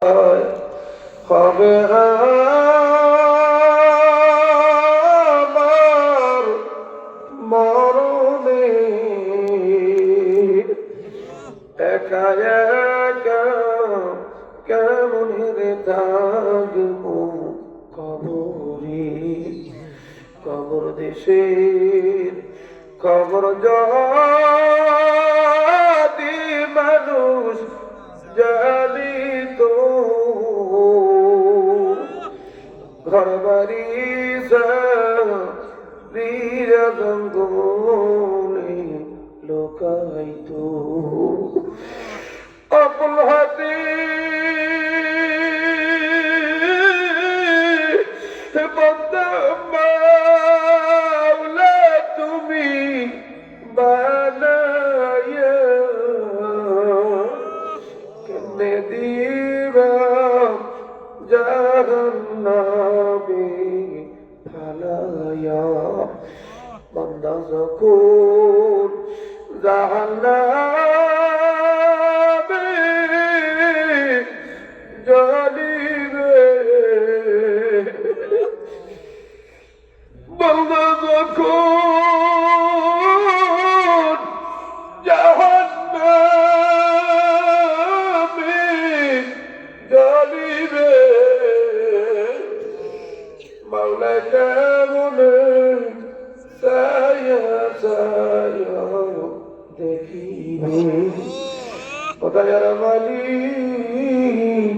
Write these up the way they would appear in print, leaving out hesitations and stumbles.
হবে আমার মরণে একা একা কেমন রে থাকবো কবরে কবর দেশের খবর যদি মানুষ জানিত ঘর বাড়ি জঙ্গলে লোকাইতো অপল হাতে বন্দা মাওলা তুমি বানায়া কেমনে দিবা জাহান্নামে ফালায়া বান্দা যখন জাহান্নামে জ্বলিবে বান্দা যখন জাহান্নামে জ্বলিবে মাওলা কেমনে ছায়া ছায়া দেখিবে কোথায় আর মালিক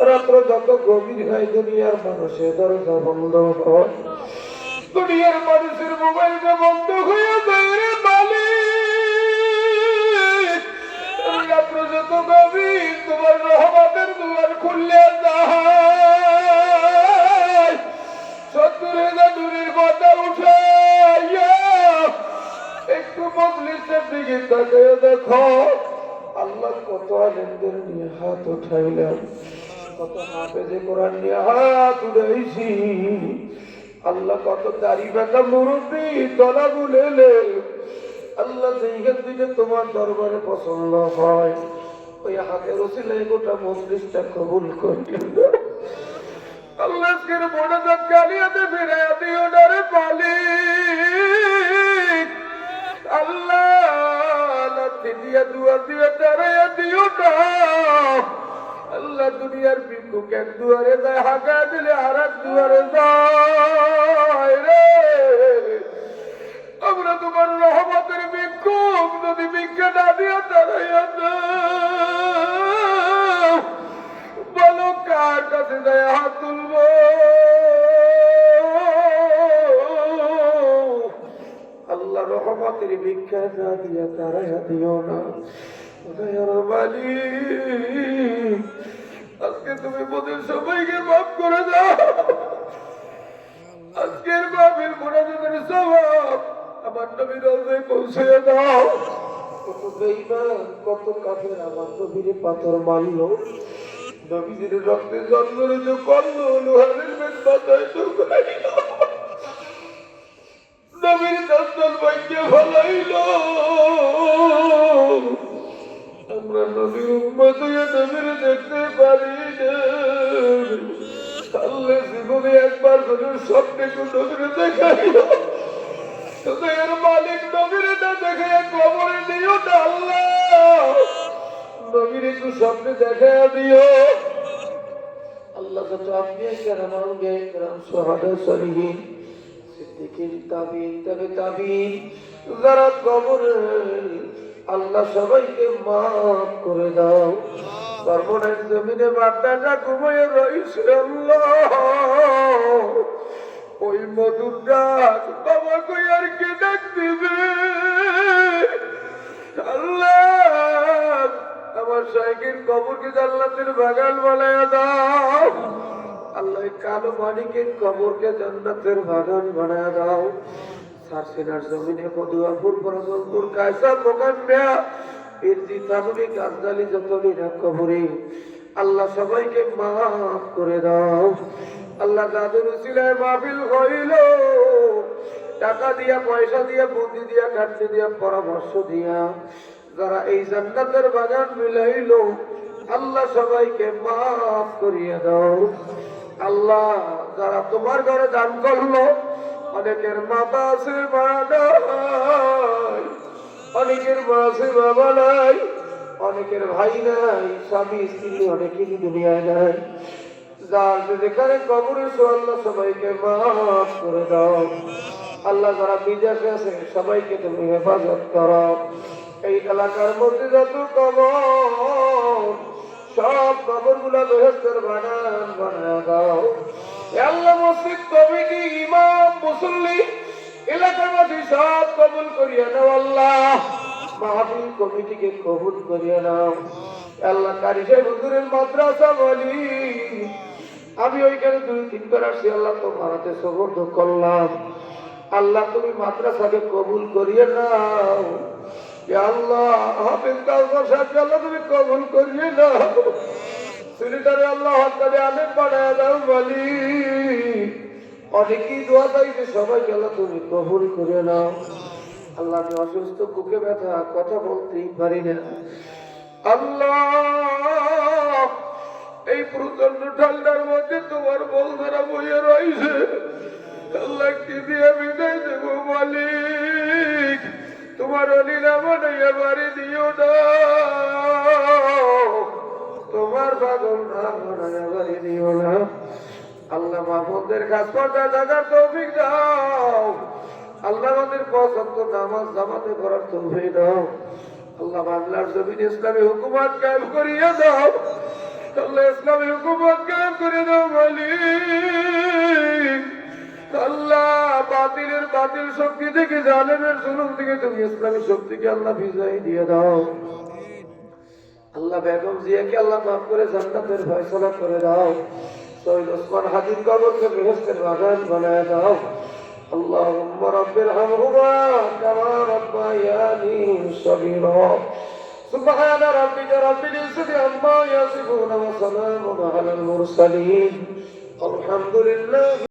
রাত্র যত গভীর হয় দুনিয়ার মানুষের দরজা বন্ধ হয় দুনিয়ার মানুষের মোবাইলটা বন্ধ হয়ে যায় রে মালিক রাত্র যত গভীর তোমার রহমতের দুয়ার খুললে যায় 70,000 দূরের কথা উঠে একটু মজলিসের দিকে তাকিয়ে দেখো আল্লাহ কত আলেমদের নিয়ে হাত উঠাইলেন কত হাফেজে কোরআন নিয়ে হাত উঠাইছি আল্লাহ কত দাড়ি বাঁকা মুরব্বী তলা বুলেলেন আল্লাহ যেইখান থেকে তোমার দরবারে পছন্দ হয় ওই হাতের ওসিলায় গোটা মজলিসটা কবুল করিলেন আল্লাহ আজকের মোনাজাত কালিয়াতে ফিরাইয়া দিও না রে মালিক আল্লাহ লাথি দিয়া দুয়ার দিয়ে দাঁড়াইয়া দিও না আল্লাহ দুনিয়ার ভিক্ষুক এক দুয়ারে যায় হাঁকা দিলে আর এক দুয়ারে যায় রে আমরা তোমার রহমতের ভিক্ষুক যদি ভিক্ষা না দিয়া দাঁড়াইয়া দাও বলো কার কাছে যায় হাত তুলবো আল্লাহ রহমতের ভিক্ষা না দিয়া দাঁড়াইয়া দিও না আজকে তুমি মোদের সবাইকে মাফ করে দাও আজকের মাহফিল মুনাজাতের সওয়াব আমার নবীর রওজায় পৌঁছে দাও কত বেঈমান কত কাফের আমার নবীর পাথর মারলো নবীর রক্তে জন্মরিত করলো লোহারের বেদ মাথায় ঢুকাইল নবীর দস্তল ভাগ্যে ফলাইলো আমরা নবীর উম্মত হয়ে নবীর দেখতে পারি না আল্লাহ জীবনে একবার করে স্বপ্নে নবীর দেখাইল তোদের মালিক নবীর না দেখে কবরে দিও না আল্লাহ নবীর একটু স্বপ্নে দেখা দিও আল্লাহ যত আম্বিয়া কেরাম আউলিয়া কেরাম সুহাদা সালিহিন সিদ্দিকিন তাবিঈন তাবে তাবিঈন যারা কবরে আল্লাহ সবাইকে মাফ করে দাও সর্বনাশ জমিনে বান্দাটা ঘুমিয়ে রয়েছে আল্লাহ ওই মধুর ডাক বাবাকে আর কে ডাক দিবে আল্লাহ আমার শাইখের কবরকে জান্নাতের বাগান বানায়া দাও আল্লাহ কালো মানিকের কবরকে জান্নাতের বাগান বানায়া দাও সারসিনার জমিনে কদুয়াপুর পরমপুর কায়সা মোকাম্বিয়া পীরজি তাবুরি গাজদালি যত নিরা কবরে আল্লাহ সবাইকে মাফ করে দাও আল্লাহ দাদুর উসিলায় মাহফিল হইল টাকা দিয়া পয়সা দিয়া বুদ্ধি দিয়া খাটনি দিয়া পরামর্শ দিয়া যারা এই জান্নাতের বাগান মিলাইল আল্লাহ সবাইকে মাফ করিয়ে দাও। আল্লাহ যারা তোমার ঘরে দান করলো, অনেকের মাতা আছে মা নাই, অনেকের মা আছে বাবা নাই, অনেকের ভাই নাই, স্বামী স্ত্রী অনেকেরই দুনিয়ায় নাই। যার যেখানে কবর এসো আল্লাহ সবাইকে মাফ করে দাও। আল্লাহ যারা বিদেশে আছে সবাইকে তুমি হেফাজত করো। এই এলাকার মধ্যে যত কবর, সব কবর গুলা বেহেশতের বানান বানায় দাও। আল্লাহ মসজিদ কমিটি, ইমাম, মুসল্লি, এলাকাবাসী সব কবুল করিয়া নাও। আল্লাহ মাহফিল কমিটিকে কবুল করিয়া নাও। আল্লাহ কারি সাহেব হুজুরের মাদ্রাসা বলি, আমি ওইখানে 2-3 বার আসছি। আল্লাহ তোমার হাতে সুপর্দ করলাম। আল্লাহ তুমি মাদ্রাসাকে কবুল করিয়ে নাও। আল্লাহ হাফেজ কাউসার সাহেবকে আল্লাহ তুমি কবুল করিয়ে নাও। ছেলেটারে আল্লাহ হাতটারে আলেম বানায় দাও বলি। অনেকেই দোয়া চাইছে, সবাইকে আল্লাহ তুমি কবুল করে নাও। আল্লাহ আমি অসুস্থ, বুকে ব্যথা, কথা বলতেই পারি না। আল্লাহ এই প্রচন্ড ঠান্ডার মধ্যে তোমার বলধারা বইয়ে রয়েছে। আল্লাহ কি দিয়ে বিদায় দেব মালিক? তোমার অলিলা বানাইয়া বাড়ি দিও না, তোমার পাগল না বানাইয়া বাড়ি দিও না। আল্লাহ মাহমুদের কাজ করতে থাকার তৌফিক দাও। আল্লাহ আমাদের পছন্দ নামাজ জামাতে করার তৌফিক দাও। আল্লাহ বাংলার জমিন ইসলামী হুকুমত কায়েম করিয়ে দাও। আল্লাহ ইসলামী হুকুমত কায়েম করে দাও মালিক। আল্লাহ বাতিলের বাতিল শক্তি থেকে, জালেমের জুলুম থেকে তুমি ইসলামী শক্তিকে আল্লাহ বিজয় দিয়ে দাও। আল্লাহ বেগম জিয়াকে আল্লাহ মাফ করে জান্নাতের ফয়সালা করে দাও। শহীদ ওসমান হাদির কবরকে বেহেশতের বাগান বানায় দাও। আল্লাহুম্মা রাব্বিরহামহুমা কামা রাব্বায়ানি সগীরা। সুবহানা রাব্বিকা রাব্বিল ইজ্জাতি আম্মা ইয়াসিফুন ওয়া সালামুন আলাল মুরসালিন। আলহামদুলিল্লাহ।